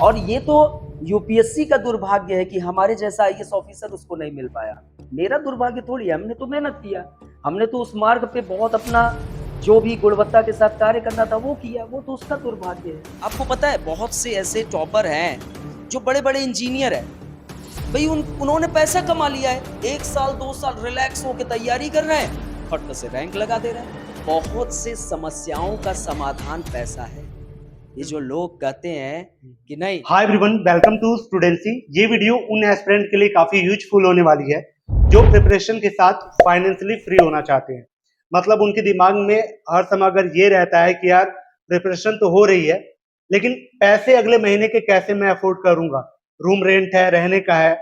और ये तो यूपीएससी का दुर्भाग्य है कि हमारे जैसा आईएएस ऑफिसर उसको नहीं मिल पाया। मेरा दुर्भाग्य थोड़ी है, हमने तो मेहनत किया, हमने तो उस मार्ग पे बहुत अपना जो भी गुणवत्ता के साथ कार्य करना था वो किया, वो तो उसका दुर्भाग्य है। आपको पता है बहुत से ऐसे टॉपर हैं जो बड़े बड़े इंजीनियर हैं, भाई उन्होंने पैसा कमा लिया है, 1 साल 2 साल रिलैक्स होकर तैयारी कर रहे हैं, फट से रैंक लगा दे रहे हैं। बहुत से समस्याओं का समाधान पैसा है। ये जो लोग कहते हैं कि नहीं। Hi everyone, welcome to Studency. ये वीडियो उन एस्पिरेंट के लिए काफी यूजफुल होने वाली है जो प्रिपरेशन के साथ फाइनेंशियली फ्री होना चाहते हैं। मतलब उनके दिमाग में हर समय अगर ये रहता है कि यार प्रिपरेशन तो हो रही है, लेकिन पैसे अगले महीने के कैसे मैं अफोर्ड करूंगा, रूम रेंट है, रहने का है,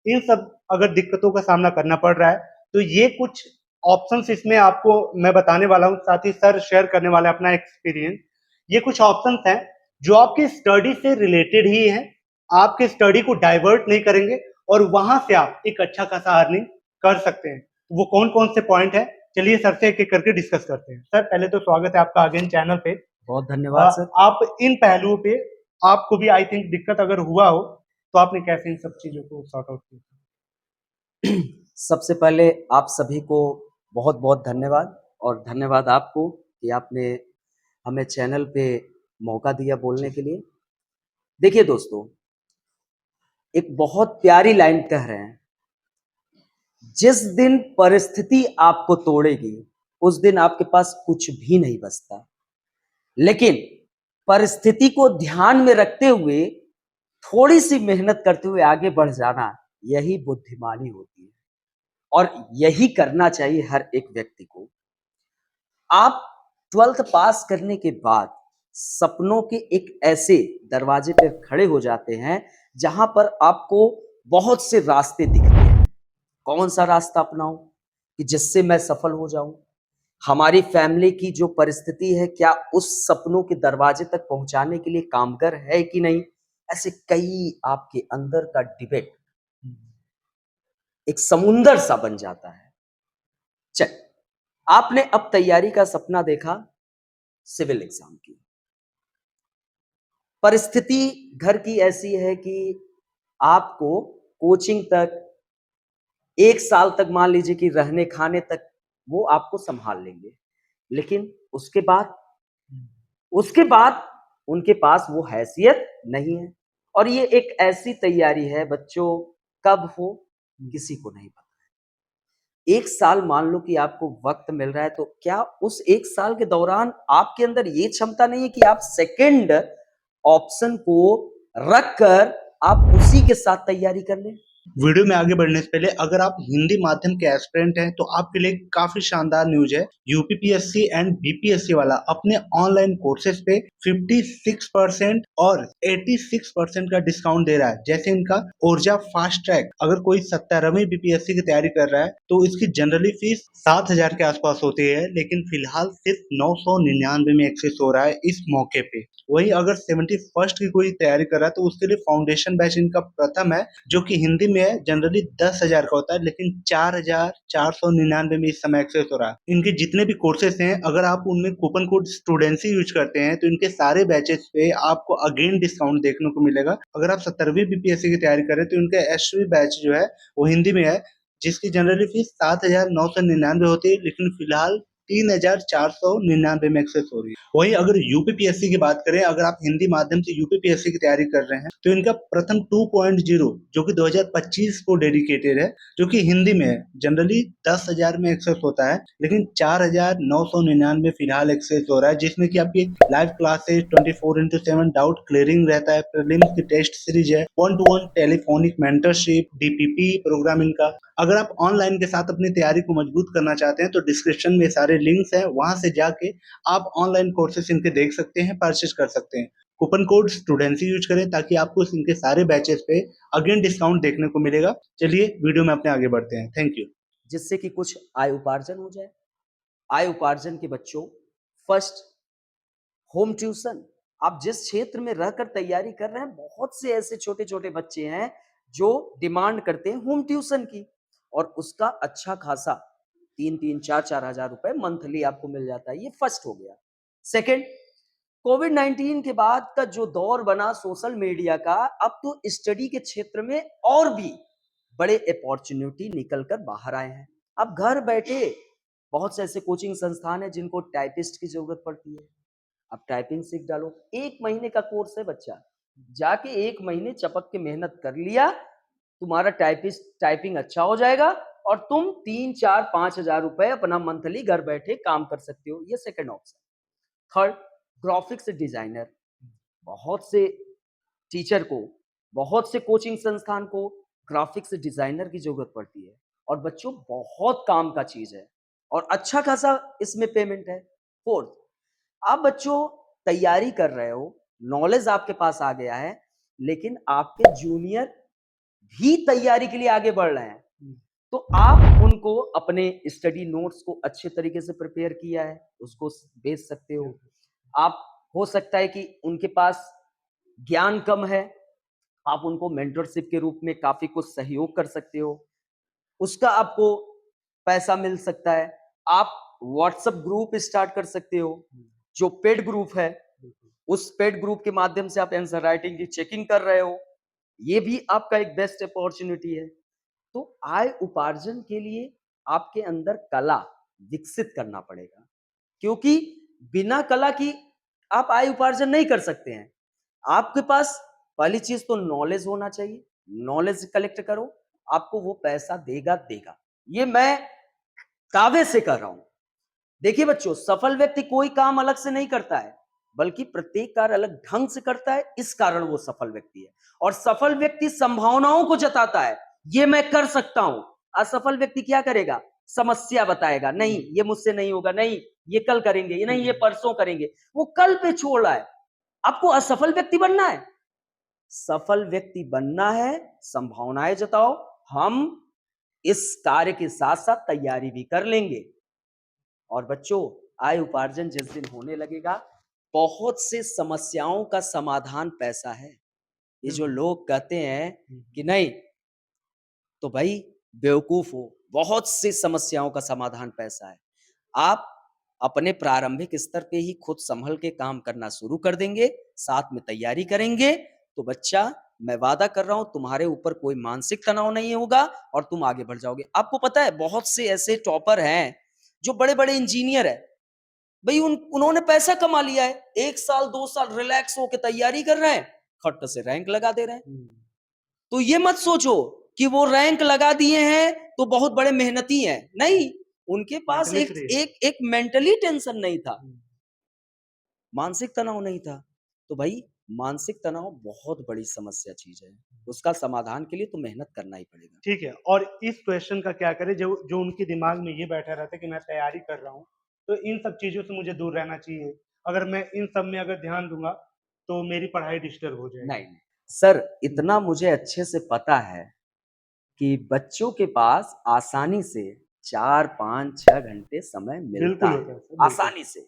इन सब अगर दिक्कतों का सामना करना पड़ रहा है तो ये कुछ ऑप्शंस इसमें आपको मैं बताने वाला हूँ। साथ ही सर शेयर करने वाले अपना एक्सपीरियंस। ये कुछ ऑप्शंस हैं जो आपकी स्टडी से रिलेटेड ही हैं, आपके स्टडी को डाइवर्ट नहीं करेंगे और वहां से आप एक अच्छा खासा अर्निंग कर सकते हैं। वो कौन कौन से पॉइंट है, चलिए सर से एक एक करके डिस्कस करते हैं। सर पहले तो स्वागत है आपका अगेन चैनल पे। बहुत धन्यवाद सर। आप इन पहलुओं पे, आपको भी आई थिंक दिक्कत अगर हुआ हो तो आपने कैसे इन सब चीजों को सॉर्ट आउट किया? सबसे पहले आप सभी को बहुत बहुत धन्यवाद, और धन्यवाद आपको कि आपने हमें चैनल पे मौका दिया बोलने के लिए। देखिए दोस्तों, एक बहुत प्यारी लाइन कह रहे हैं, जिस दिन परिस्थिति आपको तोड़ेगी उस दिन आपके पास कुछ भी नहीं बचता। लेकिन परिस्थिति को ध्यान में रखते हुए थोड़ी सी मेहनत करते हुए आगे बढ़ जाना, यही बुद्धिमानी होती है और यही करना चाहिए हर एक व्यक्ति को। आप 12th पास करने के बाद सपनों के एक ऐसे दरवाजे पर खड़े हो जाते हैं जहां पर आपको बहुत से रास्ते दिखते हैं। कौन सा रास्ता अपनाऊं कि जिससे मैं सफल हो जाऊं? हमारी फैमिली की जो परिस्थिति है, क्या उस सपनों के दरवाजे तक पहुंचाने के लिए कामगर है कि नहीं? ऐसे कई आपके अंदर का डिबेट एक समुंदर सा बन जाता है। चल, आपने अब तैयारी का सपना देखा सिविल एग्जाम की। परिस्थिति घर की ऐसी है कि आपको कोचिंग तक 1 साल तक, मान लीजिए कि रहने खाने तक वो आपको संभाल लेंगे, लेकिन उसके बाद उनके पास वो हैसियत नहीं है। और ये एक ऐसी तैयारी है बच्चों, कब हो किसी को नहीं पता। 1 साल मान लो कि आपको वक्त मिल रहा है, तो क्या उस 1 साल के दौरान आपके अंदर ये क्षमता नहीं है कि आप सेकंड ऑप्शन को रखकर आप उसी के साथ तैयारी कर लें? वीडियो में आगे बढ़ने से पहले, अगर आप हिंदी माध्यम के एस्पिरेंट हैं तो आपके लिए काफी शानदार न्यूज है। यूपीपीएससी एंड बीपीएससी वाला अपने ऑनलाइन कोर्सेज पे 56% और 86% का डिस्काउंट दे रहा है। जैसे इनका ऊर्जा फास्ट ट्रैक, अगर कोई 17वीं बीपीएससी की तैयारी कर रहा है तो इसकी जनरली फीस 7,000 के आसपास होती है, लेकिन फिलहाल सिर्फ 999 में एक्सेस हो रहा है इस मौके पे। वही अगर 71st की कोई तैयारी कर रहा है तो उसके लिए फाउंडेशन बैच इनका प्रथम है, जो कि हिंदी में है। जनरली 10,000 का होता है, लेकिन 4,499 में इस समय एक्सेस हो रहा है। इनके जितने भी कोर्सेस हैं, अगर आप उनमें कूपन कोड स्टूडेंसी यूज करते हैं तो इनके सारे बैचेस पे आपको अगेन डिस्काउंट देखने को मिलेगा। अगर आप 17वीं बीपीएससी की तैयारी कर रहे हैं तो इनका एसवी बैच जो है वो हिंदी में है, जिसकी जनरली फीस 7,999 होती है, लेकिन फिलहाल 3,499 में एक्सेस हो रही है। वहीं अगर यूपीपीएससी की बात करें, अगर आप हिंदी माध्यम से यूपीपीएससी की तैयारी कर रहे हैं तो इनका प्रथम 2.0 जो कि 2025 को डेडिकेटेड है, जो कि हिंदी में है, जनरली 10,000 में एक्सेस होता है, लेकिन 4,999 फिलहाल एक्सेस हो रहा है, जिसमें कि आपकी लाइव क्लासेस 24/7 डाउट क्लियरिंग रहता है, प्रीलिम्स की टेस्ट सीरीज है, 1-to-1 telephonic mentorship, DPP programme इनका। अगर आप ऑनलाइन के साथ अपनी तैयारी को मजबूत करना चाहते हैं तो डिस्क्रिप्शन में सारे लिंक्स हैं, वहां से जाके आप ऑनलाइन कोर्सेस इनके देख सकते हैं, परचेज कर सकते हैं। कूपन कोड स्टूडेंसी यूज करें ताकि आपको इनके सारे बैचेस पे अगेन डिस्काउंट देखने को मिलेगा। चलिए वीडियो में अपने आगे बढ़ते हैं। Thank you. जिससे कि कुछ आय उपार्जन हो जाए। आय उपार्जन के बच्चों, फर्स्ट, होम ट्यूशन। आप जिस क्षेत्र में रहकर तैयारी कर रहे हैं, बहुत से ऐसे छोटे छोटे बच्चे हैं जो डिमांड करते हैं होम ट्यूशन की, और उसका अच्छा खासा 3-3, 4-4 हजार रुपए मंथली आपको मिल जाता है। ये फर्स्ट हो गया। सेकंड, कोविड 19 के बाद का जो दौर बना सोशल मीडिया का, अब तो स्टडी के क्षेत्र में और भी बड़े अपॉर्चुनिटी निकल कर बाहर आए हैं। अब घर बैठे बहुत से ऐसे कोचिंग संस्थान हैं जिनको टाइपिस्ट की जरूरत पड़ती है। अब टाइपिंग सीख डालो, 1 महीने का कोर्स है बच्चा, जाके 1 महीने चपक के मेहनत कर लिया, तुम्हारा टाइपिंग अच्छा हो जाएगा और तुम 3, 4, 5 हजार रुपए अपना मंथली घर बैठे काम कर सकते हो। ये second option. Third, graphics designer. बहुत से टीचर को, बहुत से कोचिंग संस्थान को ग्राफिक्स डिजाइनर की जरूरत पड़ती है और बच्चों बहुत काम का चीज है और अच्छा खासा इसमें पेमेंट है। फोर्थ, आप बच्चों तैयारी कर रहे हो, नॉलेज आपके पास आ गया है, लेकिन आपके जूनियर भी तैयारी के लिए आगे बढ़ रहे हैं, तो आप उनको अपने स्टडी नोट्स को अच्छे तरीके से प्रिपेयर किया है, उसको बेच सकते हो। आप, हो सकता है कि उनके पास ज्ञान कम है, आप उनको मेंटरशिप के रूप में काफी कुछ सहयोग कर सकते हो, उसका आपको पैसा मिल सकता है। आप व्हाट्सएप ग्रुप स्टार्ट कर सकते हो, जो पेड ग्रुप है, उस पेड ग्रुप के माध्यम से आप आंसर राइटिंग की चेकिंग कर रहे हो, ये भी आपका एक बेस्ट अपॉर्चुनिटी है। तो आय उपार्जन के लिए आपके अंदर कला विकसित करना पड़ेगा, क्योंकि बिना कला की आप आय उपार्जन नहीं कर सकते हैं। आपके पास पहली चीज तो नॉलेज होना चाहिए, नॉलेज कलेक्ट करो, आपको वो पैसा देगा देगा, ये मैं दावे से कर रहा हूं। देखिए बच्चों, सफल व्यक्ति कोई काम अलग से नहीं करता है, बल्कि प्रत्येक कार्य अलग ढंग से करता है, इस कारण वो सफल व्यक्ति है। और सफल व्यक्ति संभावनाओं को जताता है, ये मैं कर सकता हूं। असफल व्यक्ति क्या करेगा? समस्या बताएगा, नहीं ये मुझसे नहीं होगा, नहीं ये कल करेंगे, ये नहीं ये परसों करेंगे, वो कल पे छोड़ रहा है। आपको असफल व्यक्ति बनना है, सफल व्यक्ति बनना है, संभावनाएं जताओ, हम इस कार्य के साथ साथ तैयारी भी कर लेंगे। और बच्चों, आय उपार्जन जिस दिन होने लगेगा, बहुत से समस्याओं का समाधान पैसा है। ये जो लोग कहते हैं कि नहीं, तो भाई बेवकूफ हो, बहुत सी समस्याओं का समाधान पैसा है। आप अपने प्रारंभिक स्तर पे ही खुद संभल के काम करना शुरू कर देंगे, साथ में तैयारी करेंगे, तो बच्चा मैं वादा कर रहा हूं तुम्हारे ऊपर कोई मानसिक तनाव नहीं होगा और तुम आगे बढ़ जाओगे। आपको पता है बहुत से ऐसे टॉपर हैं जो बड़े बड़े इंजीनियर है, भाई उन्होंने पैसा कमा लिया है, 1 साल 2 साल रिलैक्स होकर तैयारी कर रहे हैं, खट से रैंक लगा दे रहे हैं। तो ये मत सोचो कि वो रैंक लगा दिए हैं तो बहुत बड़े मेहनती हैं, नहीं, उनके पास एक मेंटली टेंशन नहीं था, मानसिक तनाव नहीं था। तो भाई मानसिक तनाव बहुत बड़ी समस्या चीज है, उसका समाधान के लिए तो मेहनत करना ही पड़ेगा। ठीक है, और इस क्वेश्चन का क्या करें जो जो उनके दिमाग में ये बैठा रहता है कि मैं तैयारी कर रहा हूँ, तो इन सब चीजों से मुझे दूर रहना चाहिए, अगर मैं इन सब में अगर ध्यान दूंगा तो मेरी पढ़ाई डिस्टर्ब हो जाएगी। नहीं सर, इतना मुझे अच्छे से पता है कि बच्चों के पास आसानी से 4, 5, 6 घंटे समय मिलता बिल्कुल है, होता है सर, आसानी से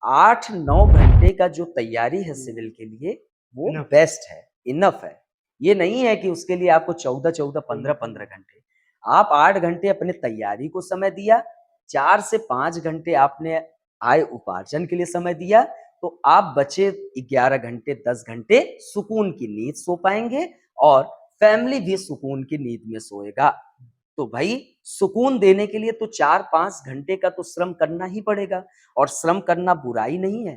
8, 9 घंटे का जो तैयारी है सिविल के लिए, वो इनफ बेस्ट है, इनफ है। ये नहीं है कि उसके लिए आपको 14, 14, 15 घंटे, आप 8 घंटे अपने तैयारी को समय दिया, 4 से 5 घंटे आपने आय उपार्जन के लिए समय दिया, तो आप बचे 11 घंटे 10 घंटे सुकून की नींद सो पाएंगे और फैमिली भी सुकून की नींद में सोएगा। तो भाई सुकून देने के लिए तो 4, 5 घंटे का तो श्रम करना ही पड़ेगा, और श्रम करना बुराई नहीं है,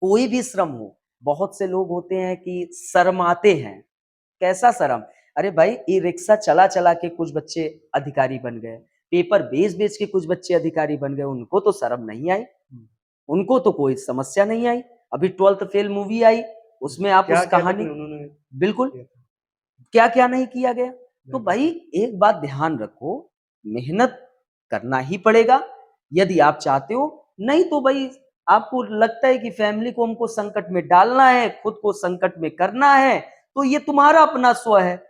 कोई भी श्रम हो। बहुत से लोग होते हैं कि शर्माते हैं, कैसा शर्म? अरे भाई, ई रिक्शा चला चला के कुछ बच्चे अधिकारी बन गए, पेपर बेच बेच के कुछ बच्चे अधिकारी बन गए, उनको तो शर्म नहीं आई, उनको तो कोई समस्या नहीं आई। अभी 12th फेल मूवी आई, उसमें आप क्या उस क्या कहानी, लेकिन उन्होंने बिल्कुल, किया था। क्या क्या नहीं किया गया। तो भाई एक बात ध्यान रखो, मेहनत करना ही पड़ेगा यदि आप चाहते हो, नहीं तो भाई आपको लगता है कि फैमिली को हमको संकट में डालना है, खुद को संकट में करना है, तो ये तुम्हारा अपना स्व है,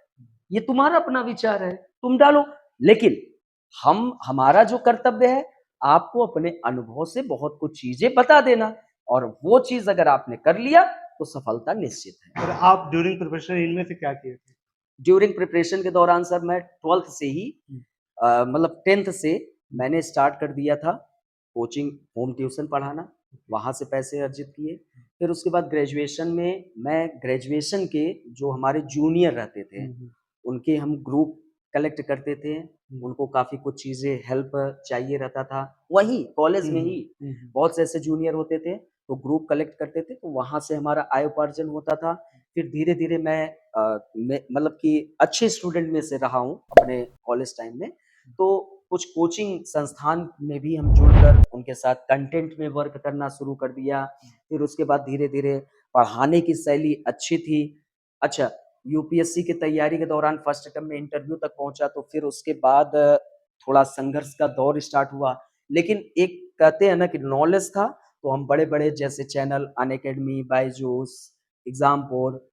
ये तुम्हारा अपना विचार है, तुम डालो। लेकिन हमारा जो कर्तव्य है, आपको अपने अनुभव से बहुत कुछ चीजें बता देना, और वो चीज अगर आपने कर लिया तो सफलता निश्चित है। और आप ड्यूरिंग प्रिपरेशन इनमें से क्या किए थे? ड्यूरिंग प्रिपरेशन के दौरान सर मैं 12th से ही मतलब 10th से मैंने स्टार्ट कर दिया था कोचिंग, होम ट्यूशन पढ़ाना, वहां से पैसे अर्जित किए। फिर उसके बाद ग्रेजुएशन में मैं ग्रेजुएशन के जो हमारे जूनियर रहते थे, उनके हम ग्रुप कलेक्ट करते थे। उनको काफ़ी कुछ चीज़ें हेल्प चाहिए रहता था। वहीं कॉलेज में ही बहुत से ऐसे जूनियर होते थे, तो ग्रुप कलेक्ट करते थे, तो वहाँ से हमारा आय उपार्जन होता था। फिर धीरे-धीरे मैं मतलब कि अच्छे स्टूडेंट में से रहा हूँ अपने कॉलेज टाइम में। तो कुछ कोचिंग संस्थान में भी हम जुड़कर उनके साथ कंटेंट में वर्क करना शुरू कर दिया। फिर उसके बाद धीरे-धीरे पढ़ाने की शैली अच्छी थी। अच्छा, यूपीएससी की तैयारी के दौरान फर्स्ट अटेम्प्ट में इंटरव्यू तक पहुँचा, तो फिर उसके बाद थोड़ा संघर्ष का दौर स्टार्ट हुआ। लेकिन एक कहते हैं ना कि नॉलेज था, तो हम बड़े-बड़े जैसे चैनल अनअकैडमी, बायजूस, एग्ज़ामपोर,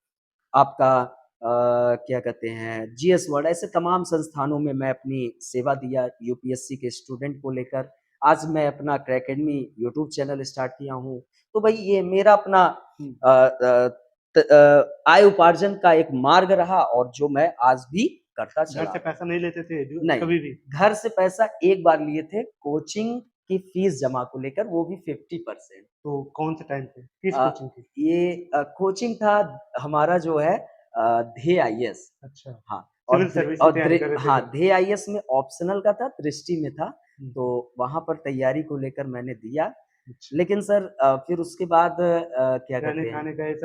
आपका क्या कहते हैं जीएस वर्ल्ड, ऐसे तमाम संस्थानों में मैं अपनी सेवा दिया यूपीएससी के स्टूडेंट को लेकर। आज मैं अपना क्रैकेडमी यूट्यूब चैनल स्टार्ट किया हूँ। तो भाई ये मेरा अपना आय उपार्जन का एक मार्ग रहा और जो मैं आज भी करता घर चला से हूँ। पैसा नहीं लेते थे नहीं, कभी भी? घर से पैसा एक बार लिए थे कोचिंग की फीस जमा को लेकर, वो भी 50%। तो कौन से टाइम पे? किस अ, कोचिंग की? ये कोचिंग था हमारा जो है ध्येय आईएएस। अच्छा, हाँ, सिविल सर्विस की तैयारी कर रहे थे हाँ, जब? ध्येय आईएएस में ऑप्शनल का था, दृष्टि में था, हुँ, तो वहाँ पर तैयारी को लेकर मैंने दिया। अच्छा। लेकिन सर फिर उसके बाद क्या कहते हैं, रहने-खाने का ये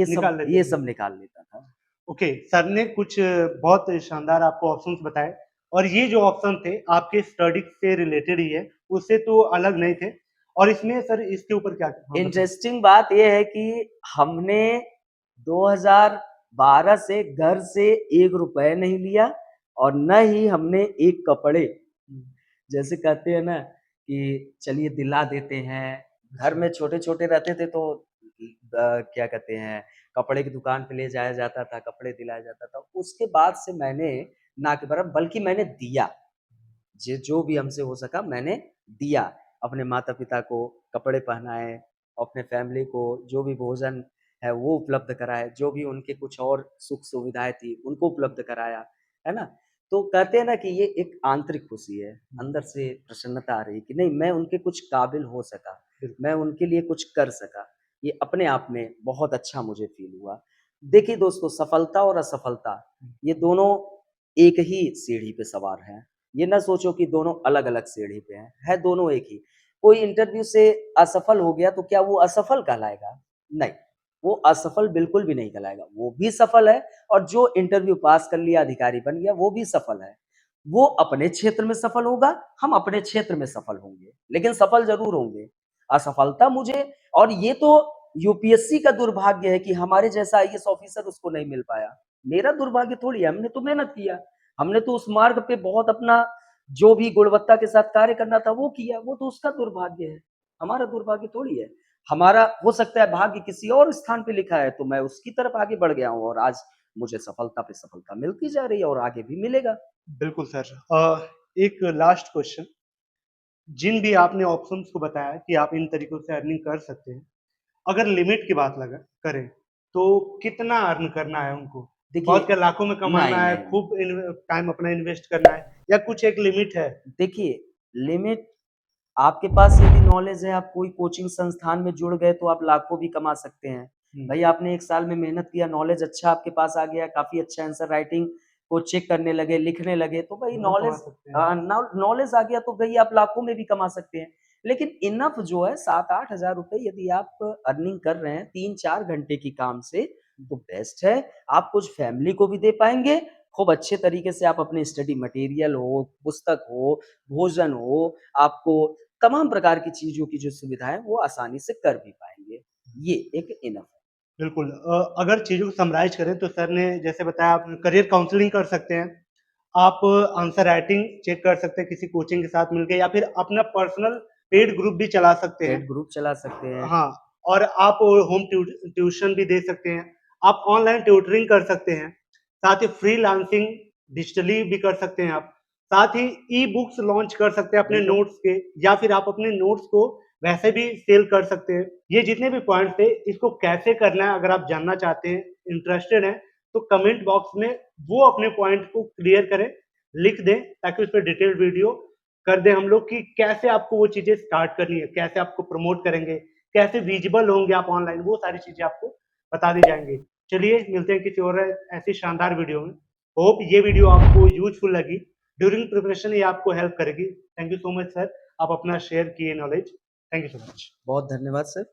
सब निकाल लेते ये थे? सब निकाल लेता था। ओके, सर ने कुछ बहुत शानदार आपको ऑप्शंस बताए और ये जो ऑप्शन थे आपके स्टडी से रिलेटेड ही है, उससे तो अलग नहीं थे और इसमें सर इसके ऊपर क्या हाँ, बताएँ? इंटरेस्टिंग बात ये है कि हमने 2012 से घर से ₹1 नहीं लिया और न ही हमने एक कपड़े, जैसे कहते हैं ना कि चलिए दिला देते हैं, घर अच्छा, में छोटे-छोटे रहते थे तो क्या कहते हैं, कपड़े की दुकान पे ले जाया जाता था, कपड़े दिलाया जाता था। उसके बाद से मैंने ना के बराबर बल्कि मैंने दिया। जो भी हमसे हो सका मैंने दिया। अपने माता-पिता को कपड़े पहनाए, अपने फैमिली को जो भी भोजन है वो उपलब्ध कराए, जो भी उनके कुछ और सुख-सुविधाएँ थी उनको उपलब्ध कराया, है ना? तो कहते हैं ना कि ये एक आंतरिक खुशी है, अंदर से प्रसन्नता आ रही है कि नहीं मैं उनके कुछ काबिल हो सका, बिल्कुल। मैं उनके लिए कुछ कर सका। ये अपने आप में बहुत अच्छा मुझे फ़ील हुआ। देखिए दोस्तों सफलता और असफलता ये दोनों एक ही सीढ़ी पे सवार हैं। ये ना सोचो कि दोनों अलग-अलग सीढ़ी पे हैं, है दोनों एक ही। कोई इंटरव्यू से असफल हो गया तो क्या वो असफल कहलाएगा? नहीं, वो असफल बिल्कुल भी नहीं कहलाएगा, वो भी सफल है और जो इंटरव्यू पास कर लिया, अधिकारी बन गया, वो भी सफल है। वो अपने क्षेत्र में सफल होगा, हम अपने क्षेत्र में सफल होंगे, लेकिन सफल ज़रूर होंगे। असफलता मुझे और ये तो यूपीएससी का दुर्भाग्य है कि हमारे जैसा आईएएस ऑफिसर उसको नहीं मिल पाया। मेरा दुर्भाग्य थोड़ी है, हमने तो मेहनत किया। हमने तो उस मार्ग पे बहुत अपना जो भी गुणवत्ता के साथ कार्य करना था वो किया, वो तो उसका दुर्भाग्य है, हमारा दुर्भाग्य थोड़ी है। हमारा हो सकता है भाग्य किसी और स्थान पे लिखा है, तो मैं उसकी तरफ आगे बढ़ गया हूँ और आज मुझे सफलता पे सफलता मिलती जा रही है और आगे भी मिलेगा। बिल्कुल सर। एक लास्ट क्वेश्चन, जिन भी आपने ऑप्शंस को बताया कि आप इन तरीकों से अर्निंग कर सकते हैं, अगर लिमिट की बात लगा करें, तो कितना अर्न करना है उनको? देखिए बहुत क्या लाखों में कमाना नहीं, है, नहीं, नहीं। खूब टाइम अपना इन्वेस्ट करना है या कुछ एक लिमिट है? देखिए, लिमिट आपके पास यदि नॉलेज है, आप कोई कोचिंग संस्थान में जुड़ गए, तो आप लाखों भी कमा सकते हैं। हुँ, भई आपने 1 साल में मेहनत किया, नॉलेज अच्छा आपके पास आ गया, काफ़ी अच्छा आंसर राइटिंग को चेक करने लगे, लिखने लगे, तो भई वो कमा सकते हैं। नॉलेज आ गया तो भई आप लाखों में भी कमा सकते हैं। लेकिन इनफ जो है 7-8 हज़ार रुपए यदि आप अर्निंग कर रहे हैं 3-4 घंटे की काम से, तो बेस्ट है। आप कुछ फैमिली को भी दे पाएँगे, खूब अच्छे तरीके से आप अपने स्टडी मटेरियल हो, पुस्तक हो, भोजन हो, आपको तमाम प्रकार की चीज़ों की जो सुविधा है, वो आसानी से कर भी पाएँगे। ये एक इनफ है। बिल्कुल अगर चीज़ों को समराइज़ करें तो सर ने जैसे बताया आप करियर काउंसलिंग कर सकते हैं। आप आंसर राइटिंग चेक कर सकते हैं किसी कोचिंग के साथ मिलके या फिर अपना पर्सनल पेड ग्रुप भी चला सकते हैं। पेड ग्रुप चला सकते हैं। हाँ, और आप होम ट्यूशन भी दे सकते हैं। आप ऑनलाइन ट्यूटरिंग कर सकते हैं। साथ ही फ्रीलांसिंग डिजिटली भी कर सकते हैं आप। साथ ही ई-बुक्स लॉन्च कर सकते हैं अपने बिल्कुल, नोट्स के या फिर आप अपने नोट्स को वैसे भी सेल कर सकते हैं। ये जितने भी पॉइंट्स थे, इसको कैसे करना है अगर आप जानना चाहते हैं, इंटरेस्टेड हैं, तो कमेंट बॉक्स में वो अपने पॉइंट को क्लियर करें, लिख दें ताकि उस पे डिटेल्ड वीडियो कर दें हम लोग कि कैसे आपको वो चीज़ें स्टार्ट करनी है, कैसे आपको प्रमोट करेंगे, कैसे विजिबल होंगे आप ऑनलाइन, वो सारी चीजें आपको बता दी जाएंगी। चलिए मिलते हैं किसी और ऐसी शानदार वीडियो में। होप ये वीडियो आपको यूजफुल लगी, ड्यूरिंग प्रिपरेशन ये आपको हेल्प करेगी। Thank you so much sir, आप अपना शेयर किए knowledge. Thank you so much. बहुत धन्यवाद सर।